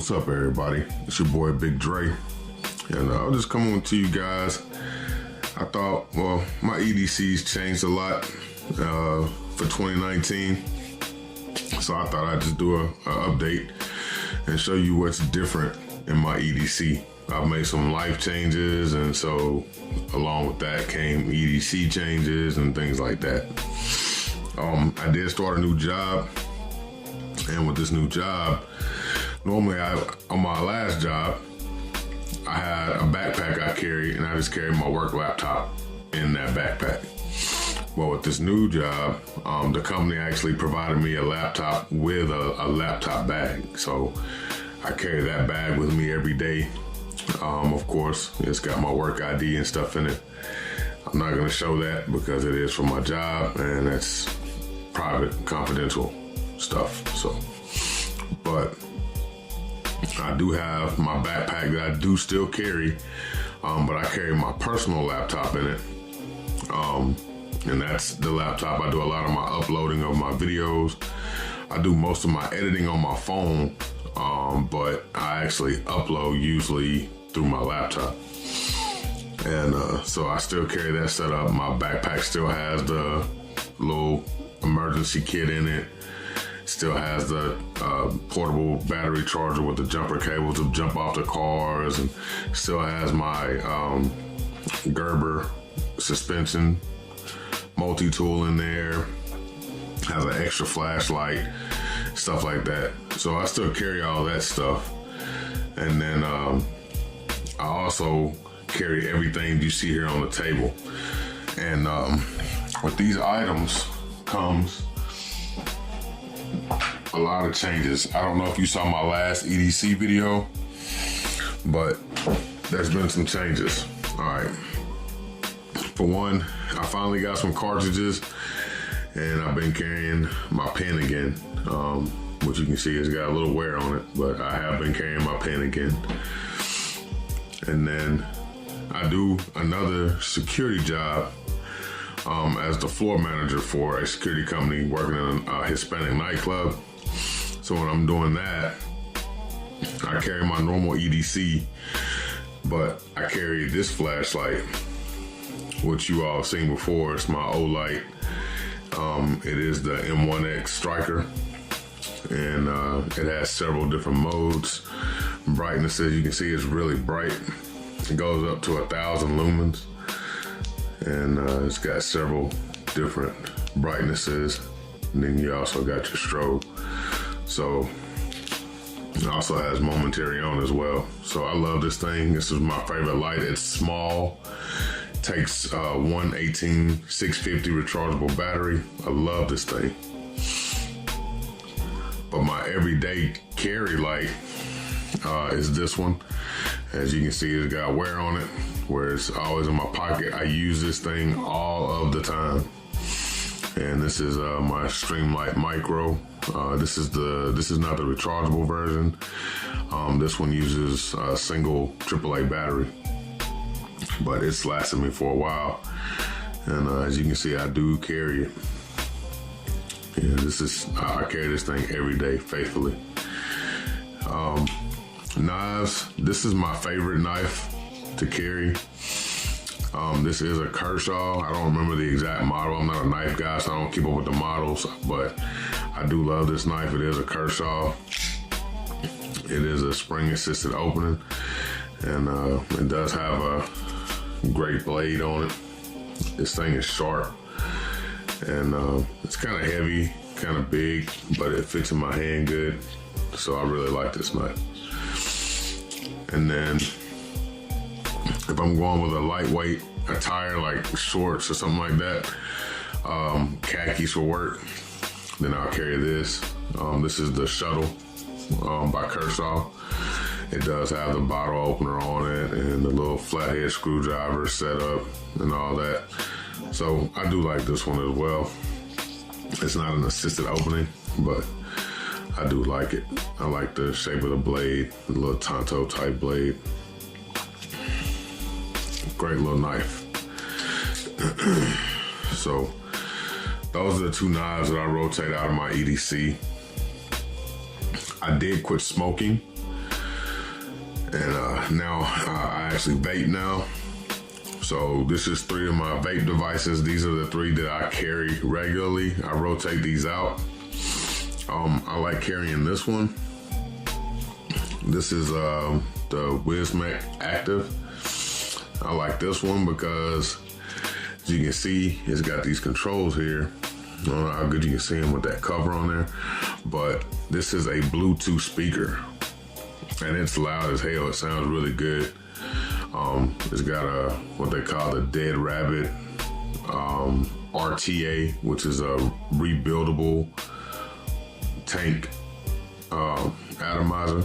What's up, everybody? It's your boy Big Dre, and I'll just come on to you guys. I thought, well, my EDCs changed a lot for 2019, so I thought I'd just do a update and show you what's different in my EDC. I've made some life changes, and so along with that came EDC changes and things like that. I did start a new job, and with this new job, normally on my last job, I had a backpack I carried, and I just carried my work laptop in that backpack. Well, with this new job, the company actually provided me a laptop with a laptop bag. So I carry that bag with me every day. Of course, it's got my work ID and stuff in it. I'm not gonna show that because it is for my job and that's private, confidential stuff. So, but I do have my backpack that I do still carry, but I carry my personal laptop in it. And that's the laptop. I do a lot of my uploading of my videos. I do most of my editing on my phone, but I actually upload usually through my laptop. And so I still carry that set up. My backpack still has the little emergency kit in it. Still has the portable battery charger with the jumper cable to jump off the cars, and still has my Gerber suspension multi-tool in there. Has an extra flashlight, stuff like that. So I still carry all that stuff. And then I also carry everything you see here on the table. And with these items comes a lot of changes. I don't know if you saw my last EDC video, but there's been some changes. All right. For one, I finally got some cartridges, and I've been carrying my pen again, which you can see has got a little wear on it, but I have been carrying my pen again. And then I do another security job as the floor manager for a security company working in a Hispanic nightclub. So when I'm doing that, I carry my normal EDC, but I carry this flashlight, which you all have seen before. It's my Olight. It is the M1X Striker, and it has several different modes. Brightnesses, you can see it's really bright. It goes up to 1,000 lumens, and it's got several different brightnesses. And then you also got your strobe. So it also has momentary on as well. So I love this thing. This is my favorite light. It's small. Takes one 18650 rechargeable battery. I love this thing. But my everyday carry light is this one. As you can see, it's got wear on it, where it's always in my pocket. I use this thing all of the time. And this is my Streamlight Micro. This is not the rechargeable version. This one uses a single AAA battery, but it's lasted me for a while. And as you can see, I do carry it. Yeah, I carry this thing every day faithfully. Knives, this is my favorite knife to carry. This is a Kershaw. I don't remember the exact model. I'm not a knife guy, so I don't keep up with the models, but I do love this knife. It is a Kershaw. It is a spring-assisted opening, and it does have a great blade on it. This thing is sharp, and it's kind of heavy, kind of big, but it fits in my hand good, so I really like this knife. And then if I'm going with a lightweight attire like shorts or something like that, khakis for work, then I'll carry this. This is the Shuttle by Kershaw. It does have the bottle opener on it and the little flathead screwdriver set up and all that. So I do like this one as well. It's not an assisted opening, but I do like it. I like the shape of the blade, the little Tonto type blade. Great little knife. So those are the two knives that I rotate out of my EDC. I did quit smoking And now I actually vape now. So this is 3 of my vape devices. These are the 3 that I carry regularly. I rotate these out. I like carrying this one. This is the Wismec Active. I like this one because, as you can see, it's got these controls here. I don't know how good you can see them with that cover on there, but this is a Bluetooth speaker, and it's loud as hell. It sounds really good. It's got a what they call the G.R.A.V.I.T.E.E. RTA, which is a rebuildable tank atomizer.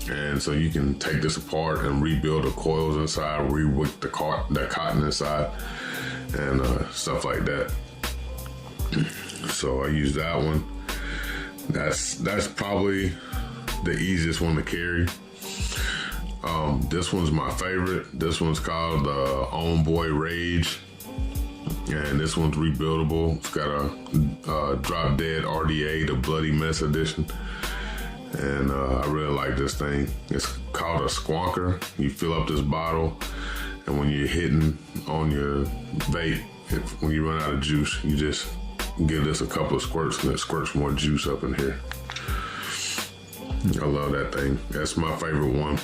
And so you can take this apart and rebuild the coils inside, re-wick the cotton inside, and stuff like that. So I use that one. That's probably the easiest one to carry. This one's my favorite. This one's called the Homeboy Rage, and this one's rebuildable. It's got a Drop Dead RDA, the Bloody Mess edition, and I really like this thing. It's called a squonker. You fill up this bottle, and when you're hitting on your vape, when you run out of juice, you just give this a couple of squirts, and it squirts more juice up in here. I love that thing. That's my favorite one.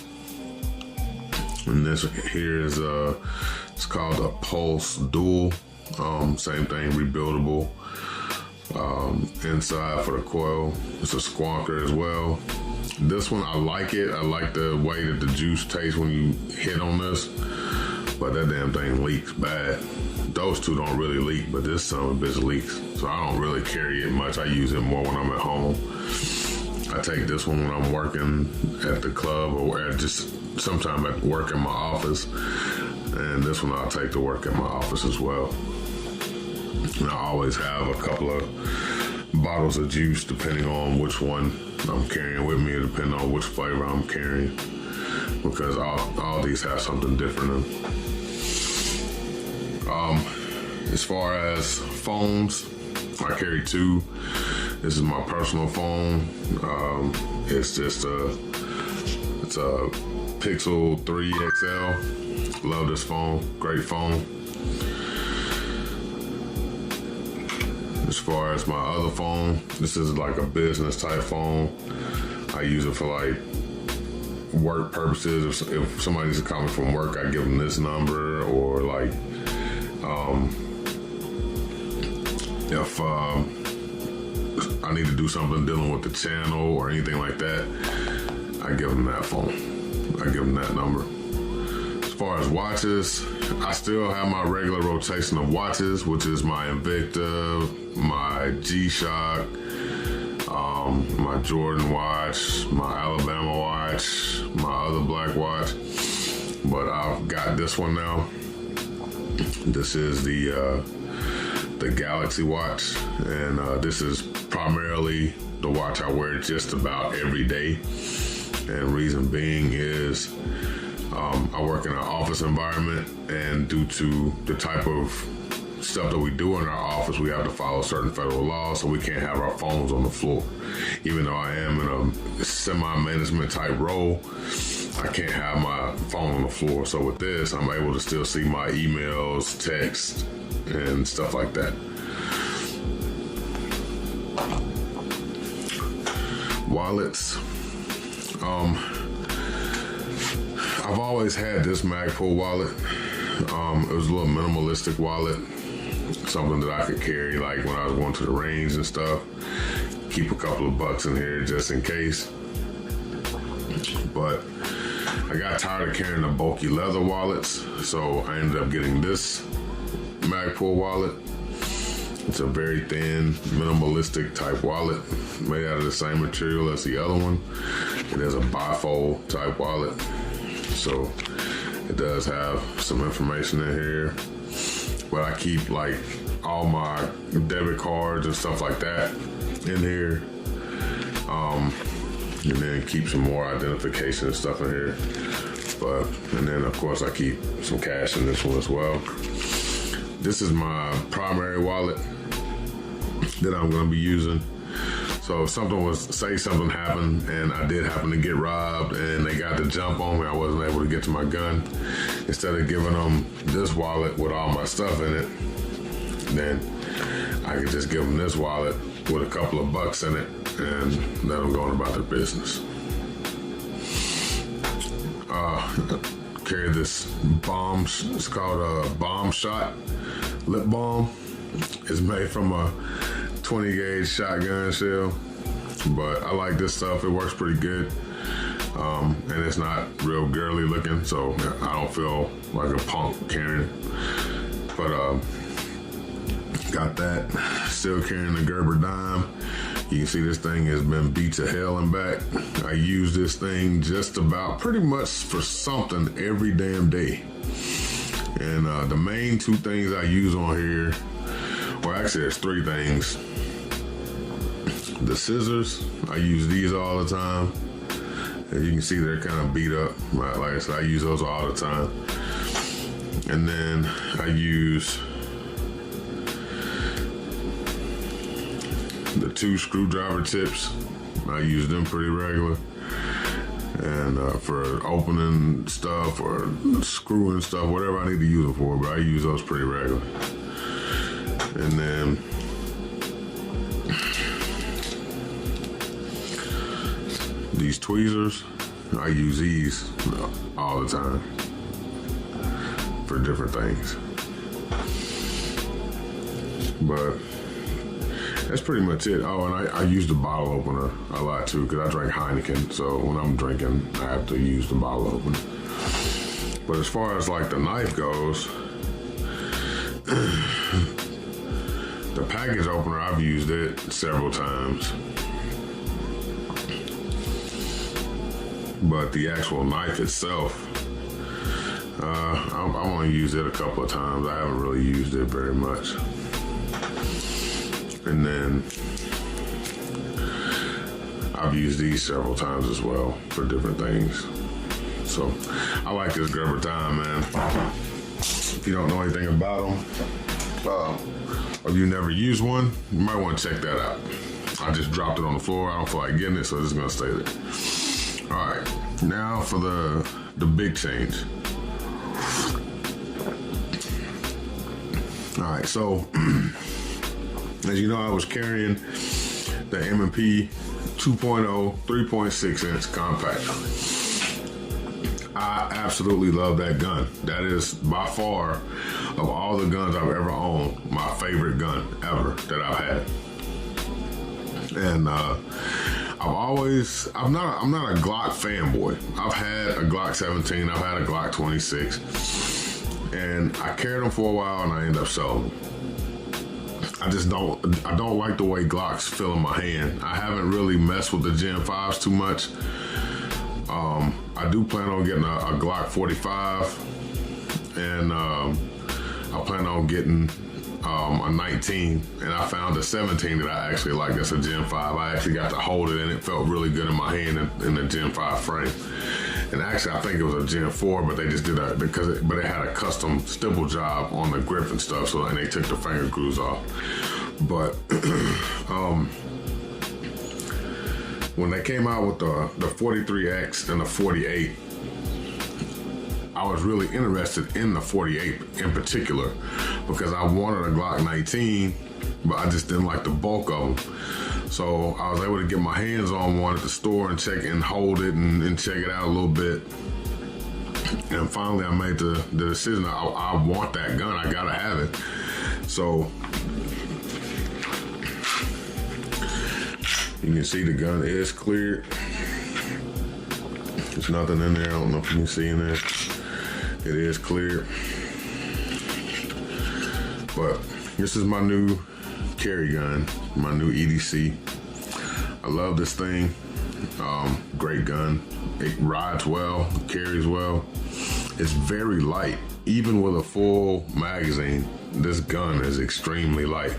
And this here is it's called a Pulse Dual. Same thing, rebuildable. Inside for the coil, it's a squonker as well. This one, I like it. I like the way that the juice tastes when you hit on this, but that damn thing leaks bad. Those 2 don't really leak, but this son of a bitch leaks. So I don't really carry it much. I use it more when I'm at home. I take this one when I'm working at the club or just sometime at work in my office. And this one I'll take to work at my office as well. And I always have a couple of bottles of juice depending on which one I'm carrying with me, or depending on which flavor I'm carrying, because all these have something different in them. As far as phones, I carry 2. This is my personal phone. It's just it's a Pixel 3 XL. Love this phone, great phone. As far as my other phone, this is like a business type phone. I use it for like work purposes. If somebody needs to call me from work, I give them this number, or like if I need to do something dealing with the channel or anything like that, I give them that phone. I give them that number. As far as watches, I still have my regular rotation of watches, which is my Invicta, my G-Shock, my Jordan watch, my Alabama watch, my other black watch. But I've got this one now. This is the Galaxy watch, and this is primarily the watch I wear just about every day. And reason being is I work in an office environment, and due to the type of stuff that we do in our office, we have to follow certain federal laws, so we can't have our phones on the floor. Even though I am in a semi-management type role, I can't have my phone on the floor. So with this, I'm able to still see my emails, texts, and stuff like that. Wallets. I've always had this Magpul wallet. It was a little minimalistic wallet, something that I could carry like when I was going to the range and stuff. Keep a couple of bucks in here just in case. But I got tired of carrying the bulky leather wallets, so I ended up getting this Magpul wallet. It's a very thin, minimalistic type wallet, made out of the same material as the other one. It is a bifold type wallet, so it does have some information in here. But I keep like all my debit cards and stuff like that in here, and then keep some more identification and stuff in here. And then of course I keep some cash in this one as well. This is my primary wallet that I'm going to be using. So if say something happened and I did happen to get robbed and they got the jump on me, I wasn't able to get to my gun. Instead of giving them this wallet with all my stuff in it, then I could just give them this wallet with a couple of bucks in it and let them go on about their business. Carry this bomb. It's called a bomb shot lip balm. It's made from a 20 gauge shotgun shell, but I like this stuff. It works pretty good, and it's not real girly looking, so I don't feel like a punk carrying. But got that. Still carrying the G.R.A.V.I.T.E.E. You can see this thing has been beat to hell and back. I use this thing just about pretty much for something every damn day. And the main two things I use on here, well, actually there's three things. The scissors, I use these all the time. As you can see, they're kind of beat up. Right? Like I said, I use those all the time. And then I use the 2 screwdriver tips. I use them pretty regular. And for opening stuff or screwing stuff, whatever I need to use them for, but I use those pretty regular. And then these tweezers, I use these all the time for different things. But that's pretty much it. Oh, and I use the bottle opener a lot too, because I drink Heineken, so when I'm drinking, I have to use the bottle opener. But as far as like the knife goes, the package opener, I've used it several times. But the actual knife itself, I've only used it a couple of times. I haven't really used it very much. And then I've used these several times as well for different things. So I like this G.R.A.V.I.T.E.E., man. If you don't know anything about them, or you never used one, you might want to check that out. I just dropped it on the floor. I don't feel like getting it, so it's gonna stay there. All right, now for the big change. All right, so as you know, I was carrying the M&P 2.0 3.6 inch compact. I absolutely love that gun. That is by far, of all the guns I've ever owned, my favorite gun ever that I've had. And I'm not a Glock fanboy. I've had a Glock 17, I've had a Glock 26, and I carried them for a while and I ended up selling them. I don't like the way Glocks feel in my hand. I haven't really messed with the Gen 5s too much. I do plan on getting a Glock 45, and I plan on getting a 19, and I found a 17 that I actually like. That's a Gen 5. I actually got to hold it, and it felt really good in my hand in the Gen 5 frame. And actually, I think it was a Gen 4, but they just did that but it had a custom stipple job on the grip and stuff, so then they took the finger grooves off. But when they came out with the 43X and the 48, I was really interested in the 48 in particular because I wanted a Glock 19, but I just didn't like the bulk of them. So I was able to get my hands on one at the store and check and hold it and check it out a little bit. And finally I made the decision, I want that gun, I gotta have it. So you can see the gun is cleared. There's nothing in there, I don't know if you can see in there. It is cleared. But this is my new carry gun, my new EDC. I love this thing. Great gun. It rides well, carries well. It's very light. Even with a full magazine, this gun is extremely light.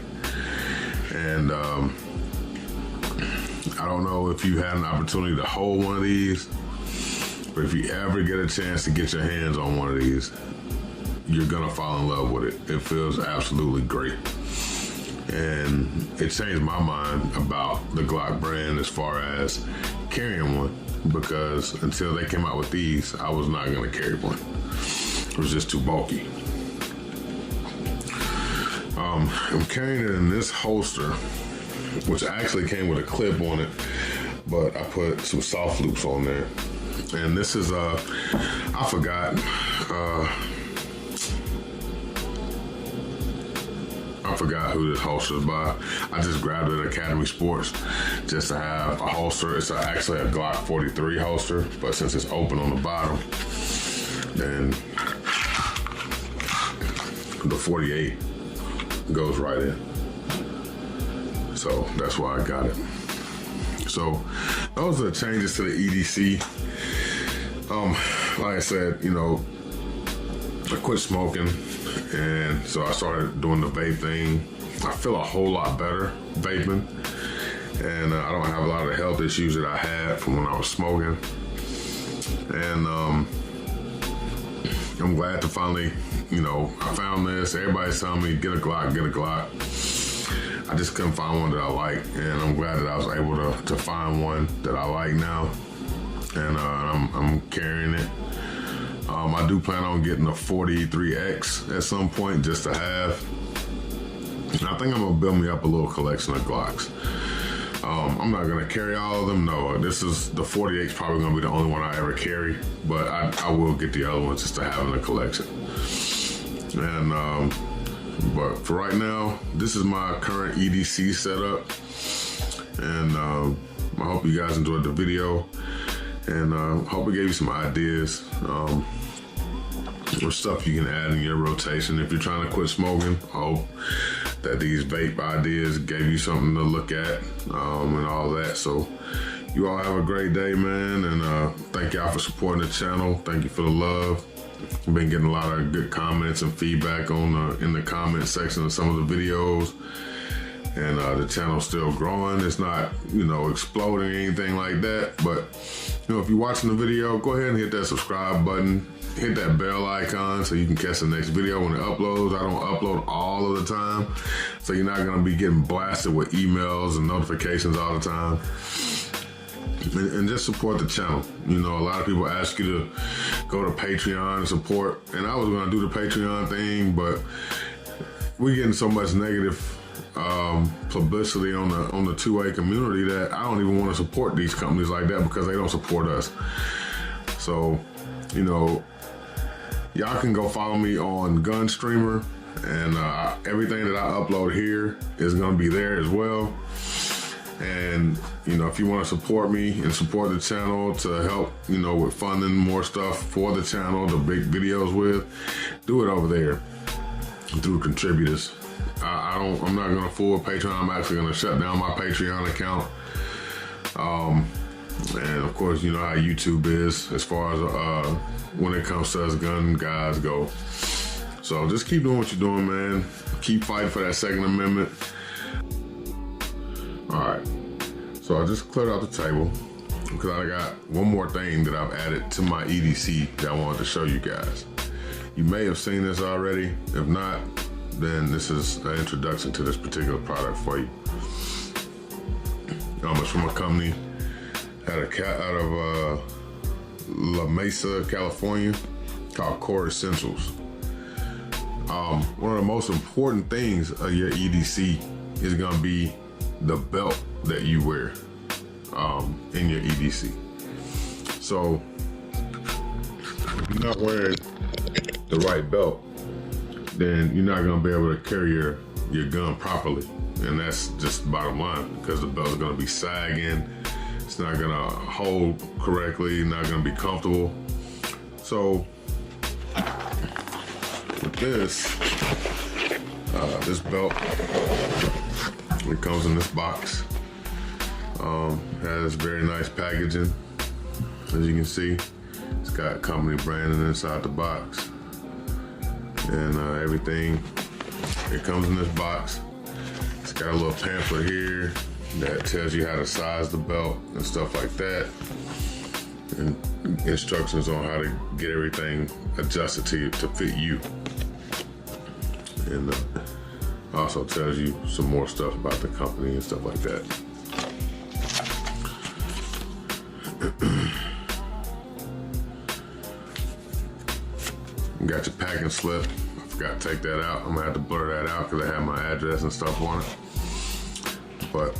And I don't know if you had an opportunity to hold one of these, but if you ever get a chance to get your hands on one of these, you're gonna fall in love with it. It feels absolutely great. And it changed my mind about the Glock brand as far as carrying one, because until they came out with these, I was not gonna carry one. It was just too bulky. I'm carrying it in this holster, which actually came with a clip on it, but I put some soft loops on there. And this is, I forgot who this holster is by. I just grabbed it at Academy Sports just to have a holster. It's actually a Glock 43 holster, but since it's open on the bottom, then the 48 goes right in. So that's why I got it. So those are the changes to the EDC. Like I said, you know, I quit smoking, and so I started doing the vape thing. I feel a whole lot better vaping, and I don't have a lot of the health issues that I had from when I was smoking. And I'm glad to finally, you know, I found this. Everybody's telling me, get a Glock, get a Glock. I just couldn't find one that I like, and I'm glad that I was able to find one that I like now, and I'm carrying it. I do plan on getting a 43X at some point just to have. And I think I'm gonna build me up a little collection of Glocks. I'm not gonna carry all of them, no. This is, the 48's probably gonna be the only one I ever carry, but I will get the other ones just to have in a collection. And but for right now, this is my current EDC setup, and I hope you guys enjoyed the video, and hope it gave you some ideas or stuff you can add in your rotation if you're trying to quit smoking. I hope that these vape ideas gave you something to look at and all that. So you all have a great day, man, and thank y'all for supporting the channel. Thank you for the love. I've been getting a lot of good comments and feedback in the comment section of some of the videos, and the channel's still growing. It's not, you know, exploding or anything like that, but you know, if you're watching the video, go ahead and hit that subscribe button, hit that bell icon so you can catch the next video when it uploads. I don't upload all of the time, so you're not gonna be getting blasted with emails and notifications all the time. And just support the channel. You know, a lot of people ask you to go to Patreon and support, and I was gonna do the Patreon thing, but we're getting so much negative publicity on the 2A community that I don't even want to support these companies like that because they don't support us. So, you know, y'all can go follow me on Gunstreamer, and everything that I upload here is gonna be there as well. And, you know, if you want to support me and support the channel to help, you know, with funding more stuff for the channel, the big videos with, do it over there through contributors. I'm not going to fool with Patreon. I'm actually going to shut down my Patreon account. And of course, you know how YouTube is as far as when it comes to us gun guys go. So just keep doing what you're doing, man. Keep fighting for that Second Amendment. All right, so I just cleared out the table because I got one more thing that I've added to my EDC that I wanted to show you guys. You may have seen this already. If not, then this is an introduction to this particular product for you. It's from a company out of La Mesa, California, called Core Essentials. One of the most important things of your EDC is gonna be the belt that you wear in your EDC. So if you're not wearing the right belt, then you're not gonna be able to carry your gun properly. And that's just the bottom line, because the belt is gonna be sagging, it's not gonna hold correctly, not gonna be comfortable. So with this belt, it comes in this box. Has very nice packaging. As you can see, it's got company branding inside the box. And everything, it comes in this box. It's got a little pamphlet here that tells you how to size the belt and stuff like that. And instructions on how to get everything adjusted to fit you. And Also tells you some more stuff about the company and stuff like that. You got your packing slip. I forgot to take that out. I'm gonna have to blur that out because I have my address and stuff on it. But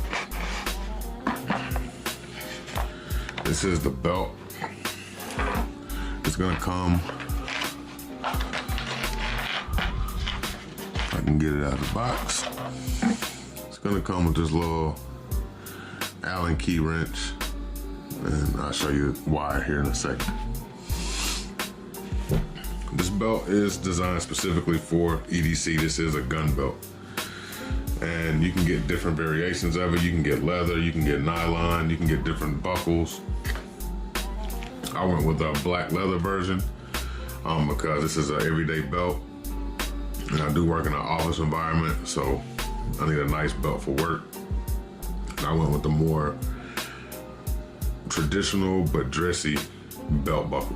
this is the belt. It's gonna come, if I can get it out of the box. It's gonna come with this little Allen key wrench, and I'll show you why here in a second. This belt is designed specifically for EDC. This is a gun belt. And you can get different variations of it. You can get leather, you can get nylon, you can get different buckles. I went with a black leather version because this is an everyday belt. And I do work in an office environment, so I need a nice belt for work. And I went with the more traditional but dressy belt buckle.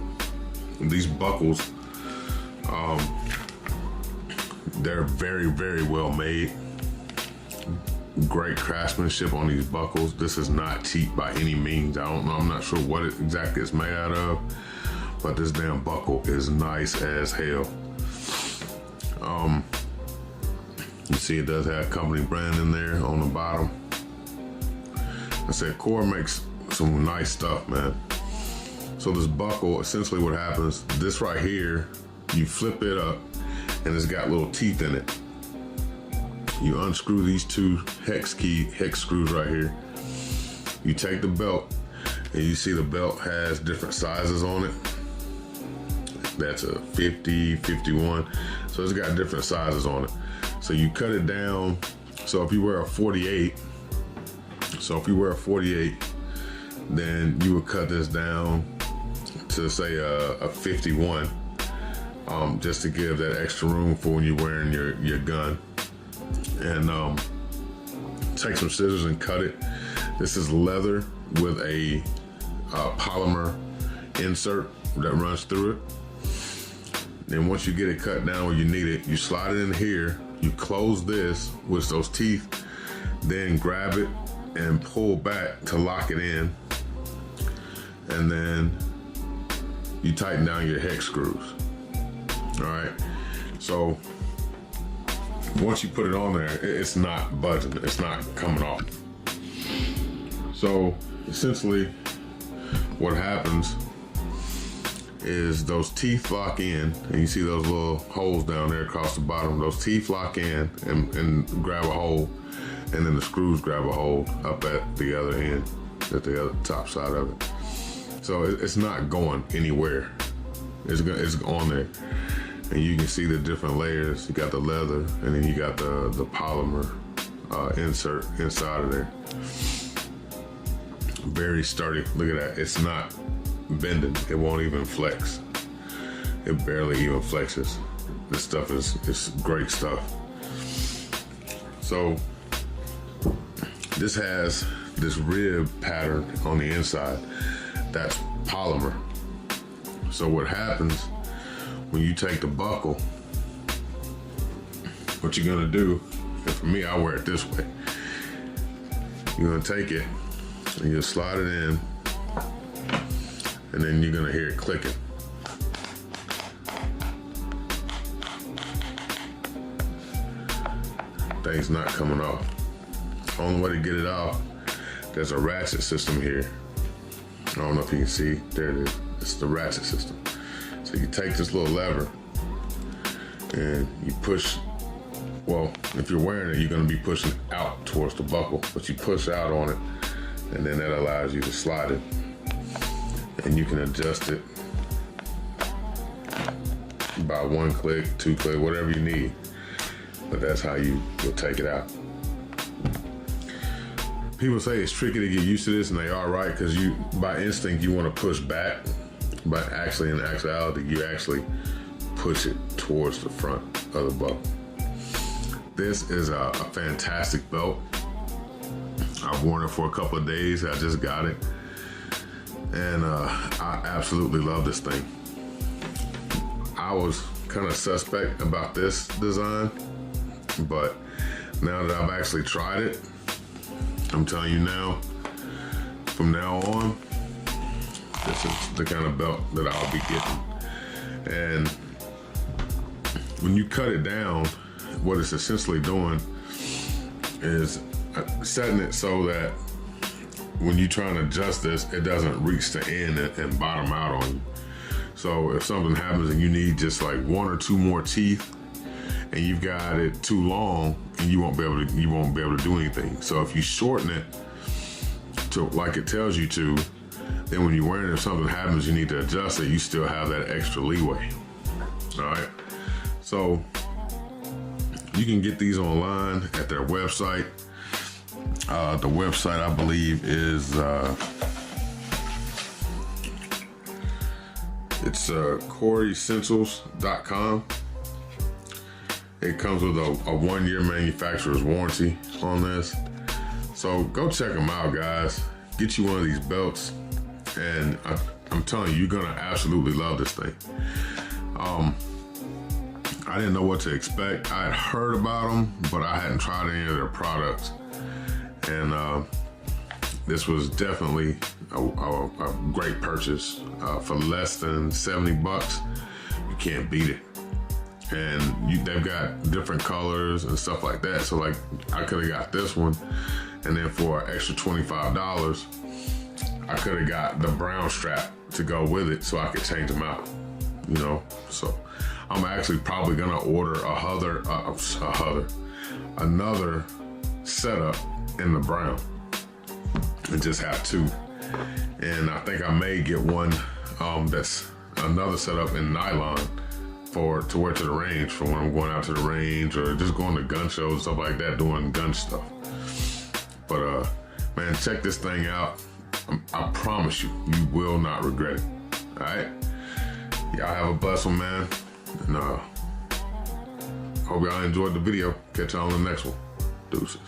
And these buckles, they're very, very well made. Great craftsmanship on these buckles. This is not cheap by any means. I don't know, I'm not sure what it exactly it's made out of, but this damn buckle is nice as hell. You see it does have company brand in there on the bottom. I said Core makes some nice stuff, man. So this buckle, essentially what happens, this right here, you flip it up and it's got little teeth in it. You unscrew these two hex screws right here. You take the belt and you see the belt has different sizes on it. That's a 50, 51. So it's got different sizes on it. So you cut it down. So if you wear a 48, then you would cut this down to say a 51, just to give that extra room for when you're wearing your gun. And take some scissors and cut it. This is leather with a polymer insert that runs through it. Then once you get it cut down where you need it, you slide it in here, you close this with those teeth, then grab it and pull back to lock it in. And then you tighten down your hex screws. All right, so once you put it on there, it's not budging, it's not coming off. So essentially what happens is those teeth lock in, and you see those little holes down there across the bottom. Those teeth lock in and grab a hole, and then the screws grab a hole up at the other end, at the other top side of it. So it's not going anywhere. It's on there. And you can see the different layers. You got the leather, and then you got the polymer insert inside of there. Very sturdy. Look at that. It's not bending. It won't even flex. It barely even flexes. This stuff is great stuff. So this has this rib pattern on the inside. That's polymer. So what happens when you take the buckle, what you're gonna do, and for me, I wear it this way. You're gonna take it and you'll slide it in, and then you're gonna hear it clicking. Thing's not coming off. Only way to get it off, there's a ratchet system here. I don't know if you can see, there it is. It's the ratchet system. So you take this little lever and you push, well, if you're wearing it, you're gonna be pushing out towards the buckle, but you push out on it, and then that allows you to slide it. And you can adjust it by 1 click, 2 click, whatever you need. But that's how you'll take it out. People say it's tricky to get used to this, and they are right, because you, by instinct, you want to push back, but actually, in actuality, you actually push it towards the front of the buckle. This is a fantastic belt. I've worn it for a couple of days. I just got it, and I absolutely love this thing. I was kind of suspect about this design, But now that I've actually tried it, I'm telling you now, from now on, this is the kind of belt that I'll be getting. And when you cut it down, what it's essentially doing is setting it so that when you try and adjust this, it doesn't reach the end and bottom out on you. So if something happens and you need just like 1 or 2 more teeth, and you've got it too long, and you won't be able to do anything. So if you shorten it to like it tells you to, then when you're wearing it, if something happens, you need to adjust it, you still have that extra leeway. All right. So you can get these online at their website. The website, I believe, is it's coreessentials.com. It comes with a 1-year manufacturer's warranty on this. So go check them out, guys. Get you one of these belts, and I'm telling you, you're gonna absolutely love this thing. I didn't know what to expect. I had heard about them, but I hadn't tried any of their products. And this was definitely a great purchase. For less than 70 bucks, you can't beat it. And they've got different colors and stuff like that. So like, I could have got this one, and then for an extra $25, I could have got the brown strap to go with it, so I could change them out, you know? So I'm actually probably gonna order another setup in the brown and just have 2. And I think I may get one that's another setup in nylon to wear to the range for when I'm going out to the range or just going to gun shows and stuff like that, doing gun stuff. But man, check this thing out. I promise you, you will not regret it. All right? Y'all have a blessed one, man. And hope y'all enjoyed the video. Catch y'all on the next one. Deuces.